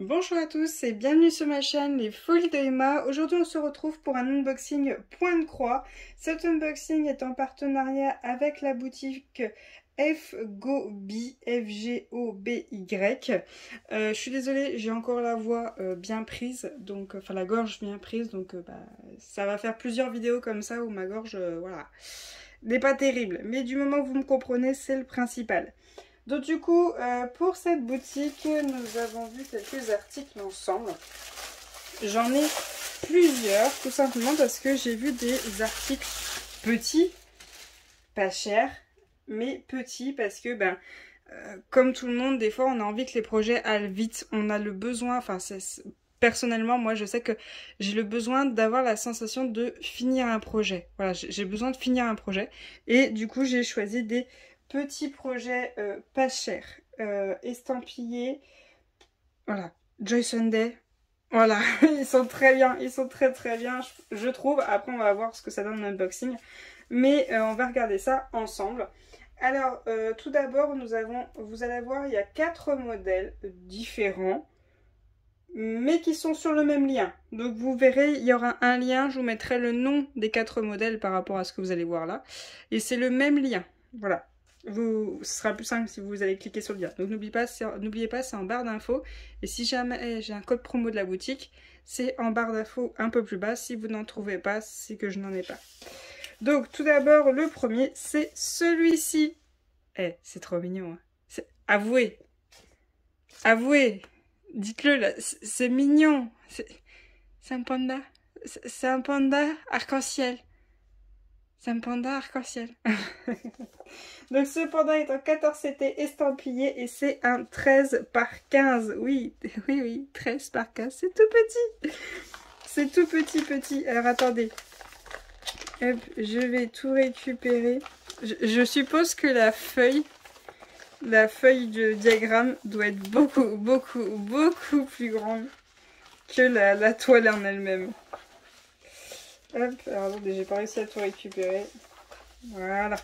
Bonjour à tous et bienvenue sur ma chaîne Les Folies de Emma. Aujourd'hui on se retrouve pour un unboxing point de croix. Cet unboxing est en partenariat avec la boutique FGOBY. Je suis désolée, j'ai encore la voix bien prise, donc enfin la gorge bien prise, donc ça va faire plusieurs vidéos comme ça où ma gorge voilà, n'est pas terrible. Mais du moment que vous me comprenez, c'est le principal. Donc du coup, pour cette boutique, nous avons vu quelques articles ensemble. J'en ai plusieurs, tout simplement parce que j'ai vu des articles petits, pas chers, mais petits parce que, comme tout le monde, des fois on a envie que les projets aillent vite. On a le besoin, personnellement, moi je sais que j'ai le besoin d'avoir la sensation de finir un projet. Voilà, j'ai besoin de finir un projet. Et du coup, j'ai choisi des petits projets pas chers, estampillés. Voilà, Joy Sunday. Voilà, ils sont très bien, ils sont très bien, je trouve. Après, on va voir ce que ça donne en unboxing. Mais on va regarder ça ensemble. Alors, tout d'abord, vous allez voir, il y a 4 modèles différents, mais qui sont sur le même lien. Donc vous verrez, il y aura un lien, je vous mettrai le nom des 4 modèles par rapport à ce que vous allez voir là. Et c'est le même lien, voilà. Ce sera plus simple si vous allez cliquer sur le lien. Donc n'oubliez pas, c'est en barre d'infos. Et si jamais j'ai un code promo de la boutique, c'est en barre d'infos un peu plus bas. Si vous n'en trouvez pas, c'est que je n'en ai pas. Donc tout d'abord, le premier, c'est celui-ci. Eh, c'est trop mignon. Hein. Avouez. Avouez. Dites-le là, c'est mignon. C'est un panda. C'est un panda arc-en-ciel. C'est un panda arc-en-ciel. Donc ce panda est en 14 CT estampillé et c'est un 13 par 15. Oui, oui, 13 par 15. C'est tout petit. C'est tout petit. Alors attendez. Hop, je vais tout récupérer. Je suppose que la feuille de diagramme doit être beaucoup plus grande que la toile en elle-même. Hop, alors attendez, j'ai pas réussi à tout récupérer. Voilà.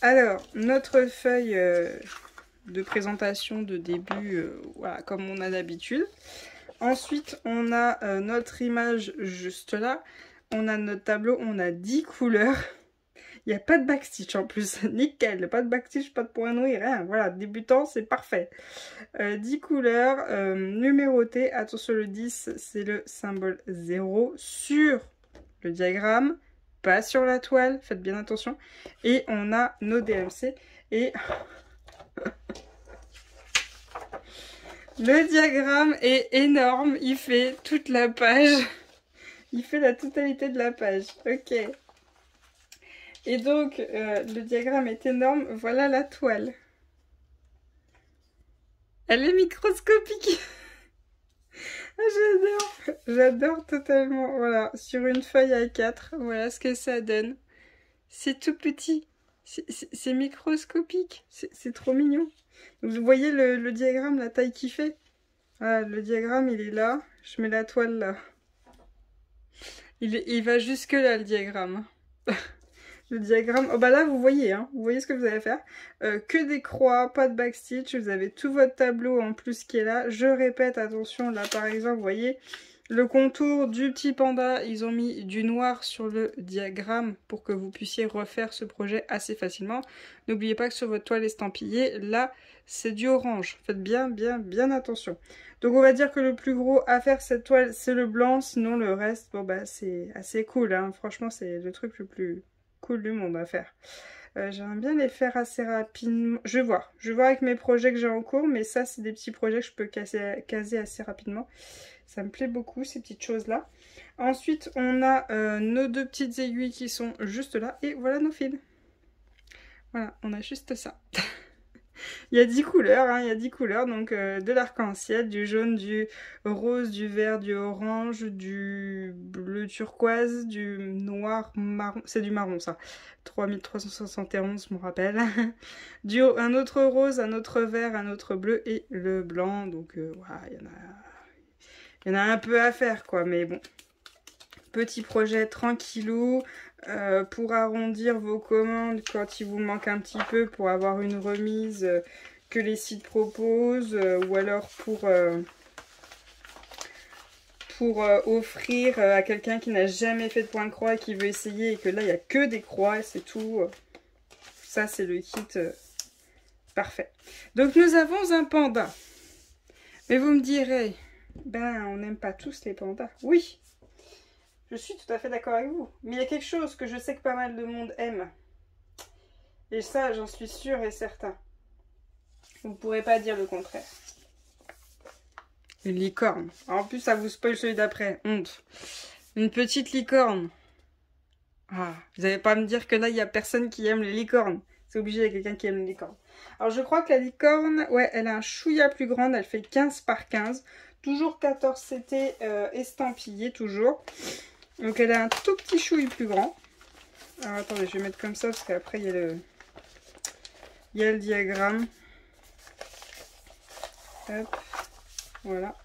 Alors, notre feuille de présentation de début, voilà, comme on a d'habitude. Ensuite, on a notre image juste là. On a notre tableau, on a 10 couleurs. Il n'y a pas de backstitch en plus, nickel, pas de backstitch, pas de point noir, rien. Voilà, débutant, c'est parfait. 10 couleurs, numérotées. Attention, le 10, c'est le symbole 0 sur le diagramme, pas sur la toile, faites bien attention. Et on a nos DMC et le diagramme est énorme, il fait toute la page. Il fait la totalité de la page, ok. Et donc, le diagramme est énorme, voilà la toile. Elle est microscopique. J'adore totalement, voilà, sur une feuille A4, voilà ce que ça donne. C'est tout petit, c'est microscopique, c'est trop mignon. Vous voyez le diagramme, la taille qu'il fait? Voilà, le diagramme il est là, je mets la toile là. Il va jusque là le diagramme. Le diagramme, oh bah là vous voyez, hein, vous voyez ce que vous allez faire. Que des croix, pas de backstitch, vous avez tout votre tableau en plus qui est là. Je répète, attention, là par exemple, vous voyez le contour du petit panda, ils ont mis du noir sur le diagramme pour que vous puissiez refaire ce projet assez facilement. N'oubliez pas que sur votre toile estampillée, là c'est du orange. Faites bien attention. Donc on va dire que le plus gros à faire cette toile c'est le blanc, sinon le reste, bon bah c'est assez cool, hein. Franchement c'est le truc le plus cool du monde à faire. J'aimerais bien les faire assez rapidement. Je vais voir avec mes projets que j'ai en cours, mais ça c'est des petits projets que je peux caser assez rapidement. Ça me plaît beaucoup ces petites choses là. Ensuite on a nos 2 petites aiguilles qui sont juste là et voilà nos fils. Voilà, on a juste ça. Il y a 10 couleurs, hein, il y a 10 couleurs, donc de l'arc-en-ciel, du jaune, du rose, du vert, du orange, du bleu turquoise, du noir, marron, c'est du marron ça, 3371 je me rappelle, un autre rose, un autre vert, un autre bleu et le blanc, donc voilà, il y en a un peu à faire quoi, mais bon. Petit projet tranquillou pour arrondir vos commandes quand il vous manque un petit peu pour avoir une remise que les sites proposent ou alors pour pour offrir à quelqu'un qui n'a jamais fait de point de croix et qui veut essayer et que là il n'y a que des croix et c'est tout. Ça c'est le kit parfait. Donc nous avons un panda. Mais vous me direz, ben on n'aime pas tous les pandas. Oui, je suis tout à fait d'accord avec vous. Mais il y a quelque chose que je sais que pas mal de monde aime. Et ça j'en suis sûre et certain. Vous ne pourrez pas dire le contraire. Une licorne. En plus, ça vous spoil celui d'après. Honte. Une petite licorne. Ah, vous n'allez pas me dire que là, il n'y a personne qui aime les licornes. C'est obligé, il y a quelqu'un qui aime les licornes. Alors, je crois que la licorne, ouais, elle a un chouïa plus grande. Elle fait 15 par 15. Toujours 14 CT estampillé, toujours. Donc, elle a un tout petit chouïa plus grand. Alors, attendez, je vais mettre comme ça parce qu'après, il y a le diagramme. Hop. Voilà.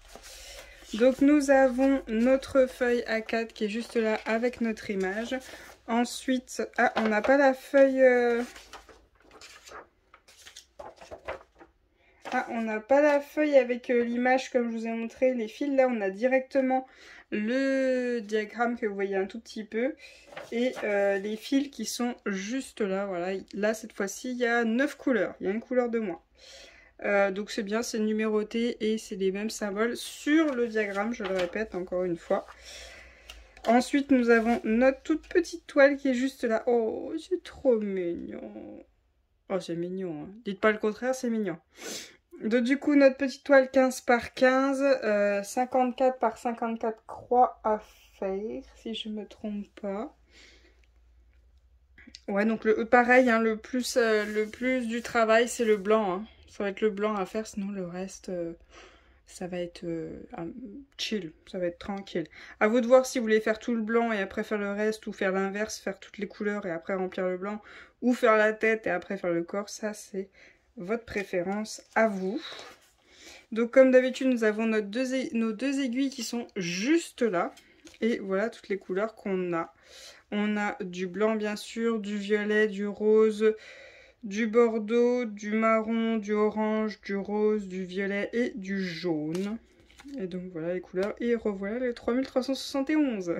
Donc nous avons notre feuille A4 qui est juste là avec notre image. Ensuite, ah, on n'a pas la feuille... Ah, on n'a pas la feuille avec l'image comme je vous ai montré. Les fils, là, on a directement le diagramme que vous voyez un tout petit peu. Et les fils qui sont juste là. Voilà. Là, cette fois-ci, il y a 9 couleurs. Il y a une couleur de moins. Donc c'est bien, c'est numéroté et c'est les mêmes symboles sur le diagramme, je le répète encore une fois. Ensuite nous avons notre toute petite toile qui est juste là. Oh, c'est trop mignon. Oh, c'est mignon, hein. Dites pas le contraire, c'est mignon. Donc du coup notre petite toile 15 par 15, 54 par 54 croix à faire, si je me trompe pas. Ouais, donc pareil, hein, le plus du travail c'est le blanc, hein. Ça va être le blanc à faire, sinon le reste, ça va être chill, ça va être tranquille. À vous de voir si vous voulez faire tout le blanc et après faire le reste, ou faire l'inverse, faire toutes les couleurs et après remplir le blanc, ou faire la tête et après faire le corps, ça c'est votre préférence à vous. Donc comme d'habitude, nous avons nos deux aiguilles qui sont juste là, et voilà toutes les couleurs qu'on a. On a du blanc bien sûr, du violet, du rose, du bordeaux, du marron, du orange, du rose, du violet et du jaune. Et donc voilà les couleurs. Et revoilà les 3371.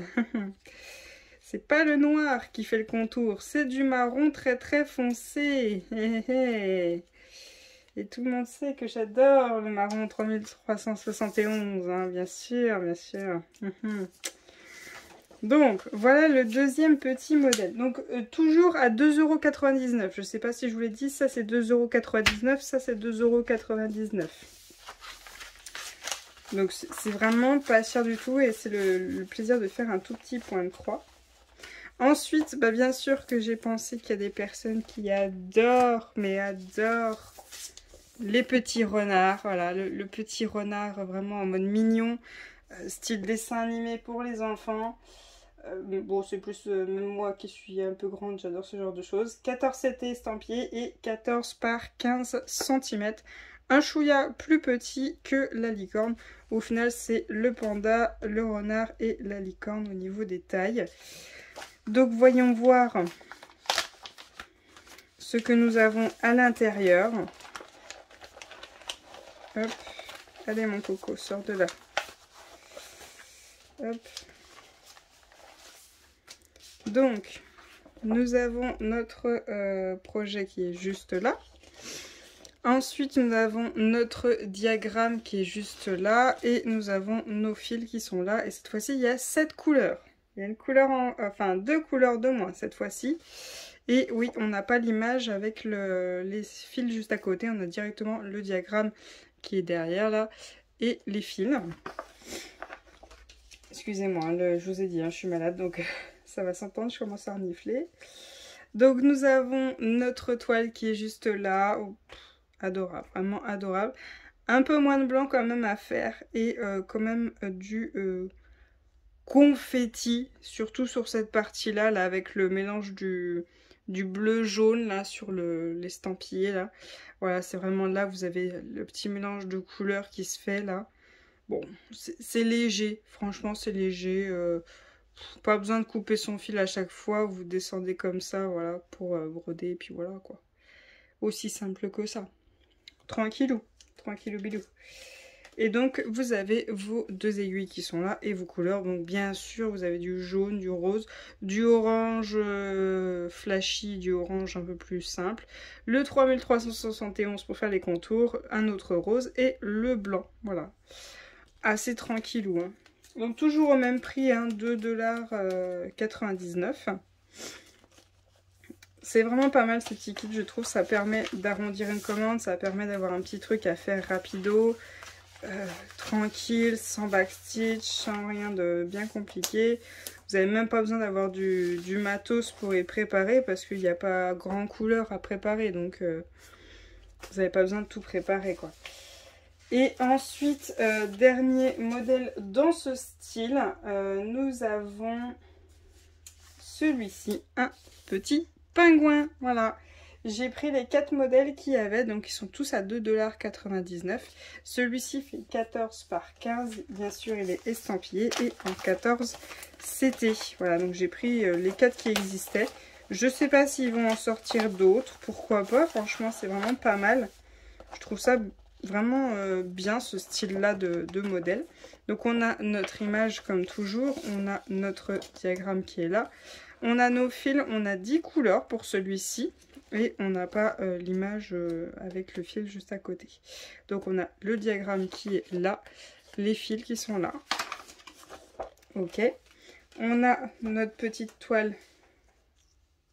C'est pas le noir qui fait le contour, c'est du marron très très foncé. Et tout le monde sait que j'adore le marron 3371, hein, bien sûr, bien sûr. Donc, voilà le deuxième petit modèle. Donc, toujours à 2,99 €. Je ne sais pas si je vous l'ai dit, ça c'est 2,99 €, ça c'est 2,99 €. Donc, c'est vraiment pas cher du tout et c'est le plaisir de faire un tout petit point de croix. Ensuite, bah, bien sûr que j'ai pensé qu'il y a des personnes qui adorent, mais adorent les petits renards. Voilà, le petit renard vraiment en mode mignon, style dessin animé pour les enfants. Mais bon, c'est plus même moi qui suis un peu grande, j'adore ce genre de choses. 14 CT estampillé et 14 par 15 cm. Un chouïa plus petit que la licorne. Au final, c'est le panda, le renard et la licorne au niveau des tailles. Donc, voyons voir ce que nous avons à l'intérieur. Hop. Allez, mon coco, sors de là. Hop. Donc, nous avons notre projet qui est juste là. Ensuite, nous avons notre diagramme qui est juste là. Et nous avons nos fils qui sont là. Et cette fois-ci, il y a 7 couleurs. Il y a une couleur, enfin 2 couleurs de moins cette fois-ci. Et oui, on n'a pas l'image avec les fils juste à côté. On a directement le diagramme qui est derrière là. Et les fils. Excusez-moi, je vous ai dit, hein, je suis malade, donc ça va s'entendre, je commence à renifler. Donc nous avons notre toile qui est juste là. Oh, adorable, vraiment adorable. Un peu moins de blanc quand même à faire. Et quand même du confetti, surtout sur cette partie-là, là, avec le mélange du bleu-jaune, là, sur l'estampillé, là. Voilà, c'est vraiment là, vous avez le petit mélange de couleurs qui se fait, là. Bon, c'est léger, franchement c'est léger, pas besoin de couper son fil à chaque fois, vous descendez comme ça, voilà, pour broder, et puis voilà quoi. Aussi simple que ça. Tranquillou, tranquillou bilou. Et donc vous avez vos 2 aiguilles qui sont là et vos couleurs. Donc bien sûr vous avez du jaune, du rose, du orange flashy, du orange un peu plus simple, le 3371 pour faire les contours, un autre rose et le blanc. Voilà, assez tranquillou, hein. Donc toujours au même prix, hein, 2,99 $. C'est vraiment pas mal ce petit kit, je trouve. Ça permet d'arrondir une commande, ça permet d'avoir un petit truc à faire rapido, tranquille, sans backstitch, sans rien de bien compliqué. Vous n'avez même pas besoin d'avoir du matos pour les préparer parce qu'il n'y a pas grand couleur à préparer. Donc vous n'avez pas besoin de tout préparer, quoi. Et ensuite, dernier modèle dans ce style, nous avons celui-ci, un petit pingouin. Voilà, j'ai pris les 4 modèles qu'il y avait, donc ils sont tous à 2,99 $. Celui-ci fait 14 par 15, bien sûr il est estampillé et en 14 CT. Voilà, donc j'ai pris les 4 qui existaient. Je sais pas s'ils vont en sortir d'autres, pourquoi pas, franchement c'est vraiment pas mal. Je trouve ça vraiment bien ce style là de modèle. Donc on a notre image comme toujours, on a notre diagramme qui est là, on a nos fils, on a 10 couleurs pour celui-ci et on n'a pas l'image avec le fil juste à côté. Donc on a le diagramme qui est là, les fils qui sont là. Ok, on a notre petite toile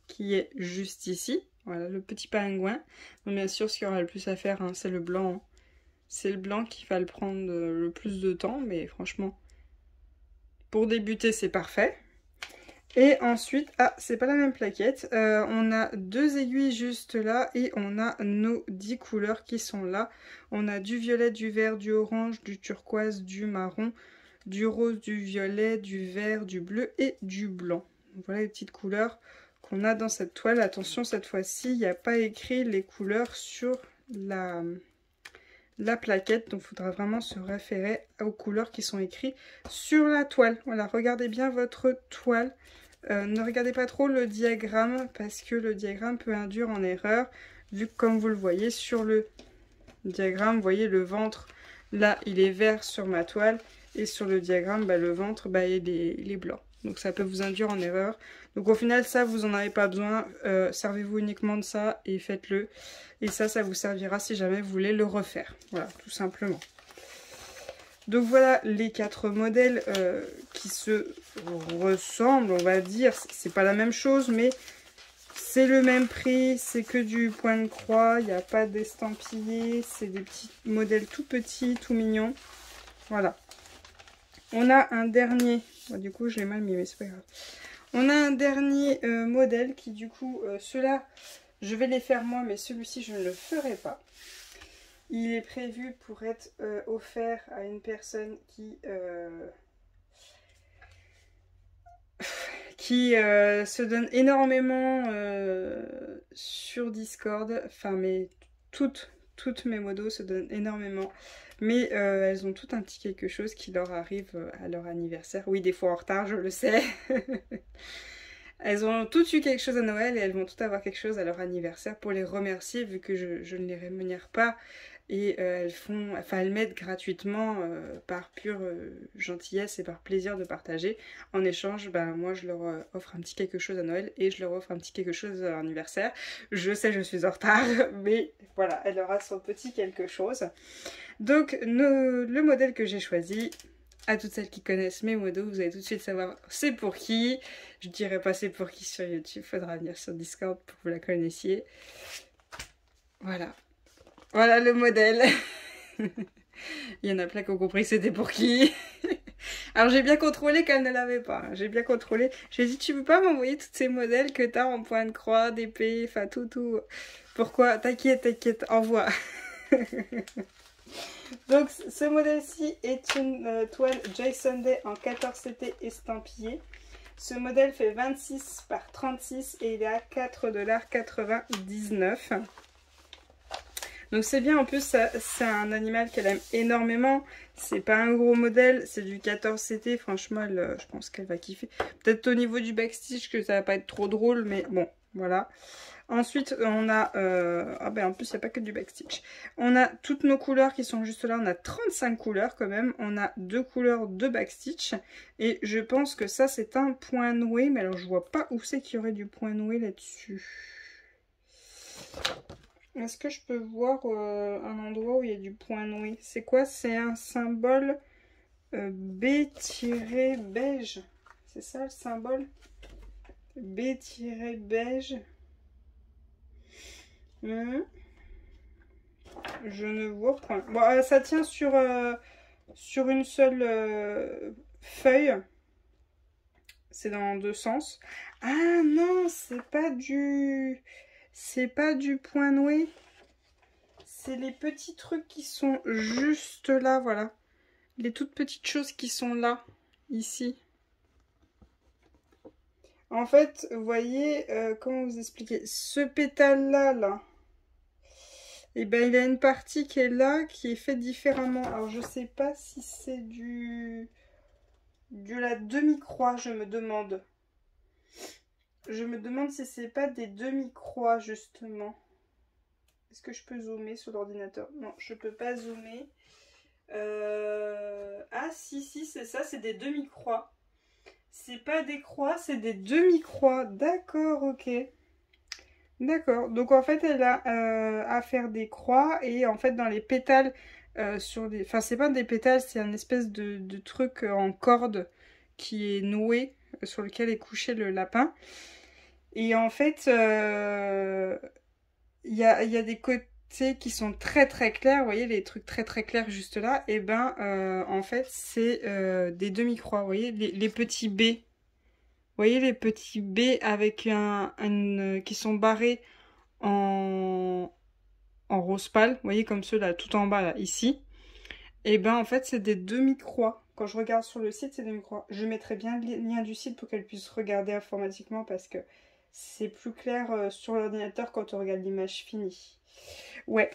qui est juste ici. Voilà, le petit pingouin. Donc bien sûr, ce qu'il y aura le plus à faire, hein, c'est le blanc. Hein. C'est le blanc qui va le prendre le plus de temps, mais franchement, pour débuter, c'est parfait. Et ensuite, ah, c'est pas la même plaquette. On a 2 aiguilles juste là et on a nos 10 couleurs qui sont là. On a du violet, du vert, du orange, du turquoise, du marron, du rose, du violet, du vert, du bleu et du blanc. Donc voilà les petites couleurs qu'on a dans cette toile. Attention, cette fois-ci, il n'y a pas écrit les couleurs sur la plaquette. Donc, il faudra vraiment se référer aux couleurs qui sont écrites sur la toile. Voilà, regardez bien votre toile. Ne regardez pas trop le diagramme parce que le diagramme peut induire en erreur. Vu que, comme vous le voyez sur le diagramme, vous voyez le ventre, là, il est vert sur ma toile. Et sur le diagramme, bah, le ventre, bah, il est blanc. Donc ça peut vous induire en erreur. Donc au final, ça, vous n'en avez pas besoin. Servez-vous uniquement de ça et faites-le. Et ça vous servira si jamais vous voulez le refaire. Voilà, tout simplement. Donc voilà les 4 modèles qui se ressemblent, on va dire. C'est pas la même chose, mais c'est le même prix. C'est que du point de croix. Il n'y a pas d'estampillé. C'est des petits modèles tout petits, tout mignons. Voilà. On a un dernier... Bon, du coup, je l'ai mal mis, mais c'est pas grave. On a un dernier modèle qui, du coup, ceux-là, je vais les faire moi, mais celui-ci, je ne le ferai pas. Il est prévu pour être offert à une personne qui se donne énormément sur Discord. Enfin, mais toutes mes modos se donnent énormément. Mais elles ont tout un petit quelque chose qui leur arrive à leur anniversaire. Oui, des fois en retard, je le sais. Elles ont toutes eu quelque chose à Noël et elles vont toutes avoir quelque chose à leur anniversaire pour les remercier vu que je ne les rémunère pas. Et elles m'aident gratuitement par pure gentillesse et par plaisir de partager. En échange, moi je leur offre un petit quelque chose à Noël et je leur offre un petit quelque chose à leur anniversaire. Je sais, je suis en retard, mais voilà, elle aura son petit quelque chose. Donc le modèle que j'ai choisi, à toutes celles qui connaissent mes modos, vous allez tout de suite savoir c'est pour qui. Je dirais pas c'est pour qui sur YouTube, faudra venir sur Discord pour que vous la connaissiez. Voilà. Voilà le modèle. Il y en a plein qui ont compris que c'était pour qui. Alors j'ai bien contrôlé qu'elle ne l'avait pas. J'ai bien contrôlé. J'ai dit tu peux pas m'envoyer tous ces modèles que t'as en point de croix, d'épée, enfin tout. Pourquoi? T'inquiète, envoie. Donc ce modèle-ci est une toile Joy Sunday en 14 CT estampillé. Ce modèle fait 26 par 36 et il est à 4,99 $. Donc c'est bien, en plus c'est un animal qu'elle aime énormément. C'est pas un gros modèle, c'est du 14 CT. Franchement, je pense qu'elle va kiffer. Peut-être au niveau du backstitch que ça va pas être trop drôle, mais bon, voilà. Ensuite, on a... ah ben en plus, il n'y a pas que du backstitch. On a toutes nos couleurs qui sont juste là. On a 35 couleurs quand même. On a 2 couleurs de backstitch. Et je pense que ça, c'est un point noué. Mais alors, je vois pas où c'est qu'il y aurait du point noué là-dessus. Est-ce que je peux voir un endroit où il y a du point noué? C'est quoi? C'est un symbole B-beige. C'est ça le symbole? B-beige. Je ne vois pas. Bon, ça tient sur une seule feuille. C'est dans 2 sens. Ah non, c'est pas du point noué. C'est les petits trucs qui sont juste là, voilà. Les toutes petites choses qui sont là, ici. En fait, vous voyez, comment vous expliquer? Ce pétale-là, là. Et ben, il y a une partie qui est là, qui est faite différemment. Alors, je sais pas si c'est de la demi-croix, je me demande. Je me demande si c'est pas des demi-croix, justement. Est-ce que je peux zoomer sur l'ordinateur? Non, je peux pas zoomer. Ah, si, c'est ça, c'est des demi-croix. C'est pas des croix, c'est des demi-croix. D'accord, ok. D'accord, donc en fait elle a à faire des croix et en fait dans les pétales sur les... Enfin c'est pas des pétales, c'est un espèce de truc en corde qui est noué sur lequel est couché le lapin. Et en fait il y a des côtés qui sont très très clairs, vous voyez les trucs très très clairs juste là. Et ben en fait c'est des demi-croix, vous voyez les petits B. Vous voyez les petits B avec qui sont barrés en rose pâle, vous voyez comme ceux là tout en bas là, ici. Et ben en fait c'est des demi-croix. Quand je regarde sur le site c'est des demi-croix. Je mettrai bien le lien du site pour qu'elle puisse regarder informatiquement parce que c'est plus clair sur l'ordinateur quand on regarde l'image finie. Ouais.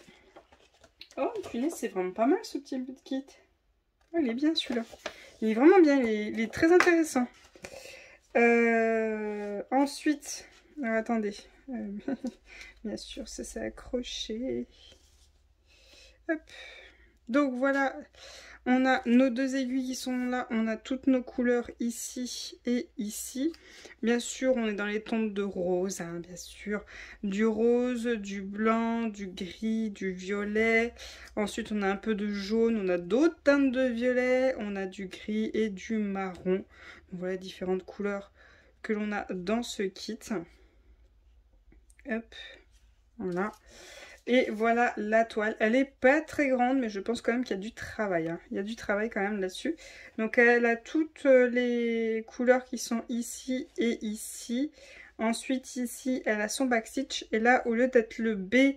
Oh punaise, c'est vraiment pas mal ce petit bout de kit. Oh, il est bien celui-là. Il est vraiment bien, il est très intéressant. Ensuite, alors, attendez, bien sûr, ça s'est accroché. Hop. Donc voilà, on a nos 2 aiguilles qui sont là, on a toutes nos couleurs ici et ici. Bien sûr, on est dans les tons de rose, hein, bien sûr. Du rose, du blanc, du gris, du violet. Ensuite, on a un peu de jaune, on a d'autres teintes de violet, on a du gris et du marron. Donc voilà, différentes couleurs que l'on a dans ce kit. Hop, voilà. Et voilà la toile. Elle est pas très grande, mais je pense quand même qu'il y a du travail. Hein. Il y a du travail quand même là-dessus. Donc elle a toutes les couleurs qui sont ici et ici. Ensuite ici, elle a son backstitch. Et là, au lieu d'être le B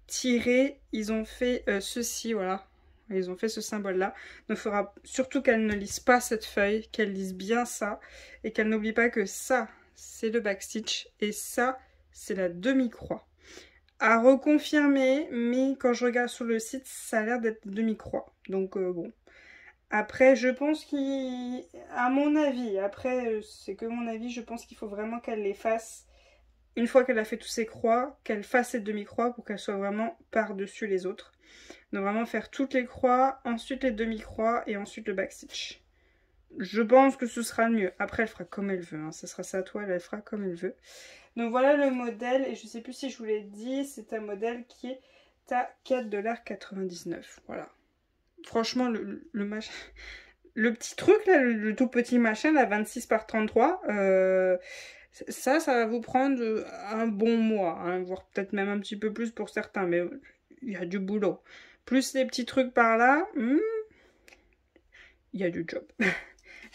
tiré, ils ont fait ceci, voilà. Ils ont fait ce symbole-là. Donc il faudra surtout qu'elle ne lise pas cette feuille, qu'elle lise bien ça. Et qu'elle n'oublie pas que ça, c'est le backstitch. Et ça, c'est la demi-croix. À reconfirmer, mais quand je regarde sur le site, ça a l'air d'être demi-croix. Donc bon. Après, je pense à mon avis, après c'est que mon avis, je pense qu'il faut vraiment qu'elle les fasse. Une fois qu'elle a fait tous ses croix, qu'elle fasse cette demi-croix pour qu'elle soit vraiment par-dessus les autres. Donc vraiment faire toutes les croix, ensuite les demi-croix et ensuite le backstitch. Je pense que ce sera le mieux. Après, elle fera comme elle veut. Hein. Ce sera sa toile, elle fera comme elle veut. Donc voilà le modèle. Et je ne sais plus si je vous l'ai dit. C'est un modèle qui est à 4,99 $. Voilà. Franchement, le petit truc, là, le tout petit machin, là, 26 par 33, ça va vous prendre un bon mois. Hein, voire peut-être même un petit peu plus pour certains. Mais il y a du boulot. Plus les petits trucs par là, il y a du job.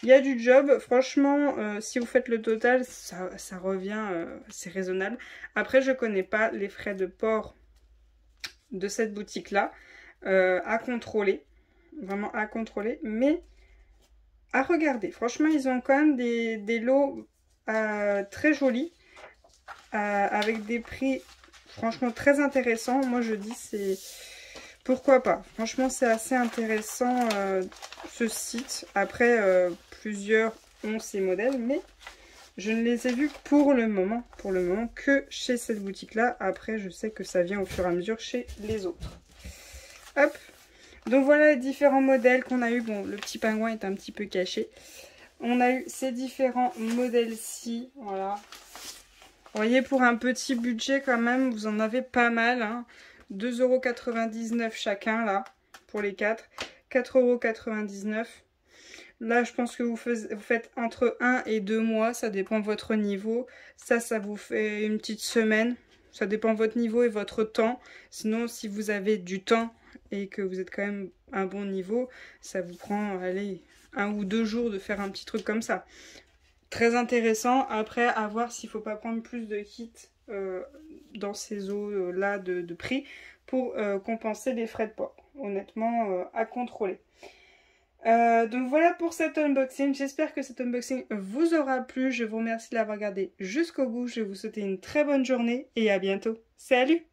Il y a du job, franchement, si vous faites le total, ça revient, c'est raisonnable. Après, je connais pas les frais de port de cette boutique-là, à contrôler, vraiment à contrôler, mais à regarder. Franchement, ils ont quand même des lots très jolis, avec des prix franchement très intéressants. Moi, je dis, c'est... Pourquoi pas? Franchement, c'est assez intéressant ce site. Après, plusieurs ont ces modèles, mais Je ne les ai vus pour le moment que chez cette boutique-là. Après, je sais que ça vient au fur et à mesure chez les autres. Hop. Donc voilà les différents modèles qu'on a eu. Bon, le petit pingouin est un petit peu caché. On a eu ces différents modèles-ci. Voilà. Vous voyez, pour un petit budget quand même, vous en avez pas mal. Hein. 2,99 € chacun, là, pour les 4. 4,99 €. Là, je pense que vous faites entre 1 et 2 mois. Ça dépend de votre niveau. Ça vous fait une petite semaine. Ça dépend de votre niveau et votre temps. Sinon, si vous avez du temps et que vous êtes quand même à un bon niveau, ça vous prend, allez, 1 ou 2 jours de faire un petit truc comme ça. Très intéressant. Après, à voir s'il ne faut pas prendre plus de kits dans ces eaux-là de prix pour compenser les frais de port. Honnêtement, à contrôler. Donc voilà pour cet unboxing. J'espère que cet unboxing vous aura plu. Je vous remercie de l'avoir regardé jusqu'au bout. Je vais vous souhaiter une très bonne journée et à bientôt. Salut!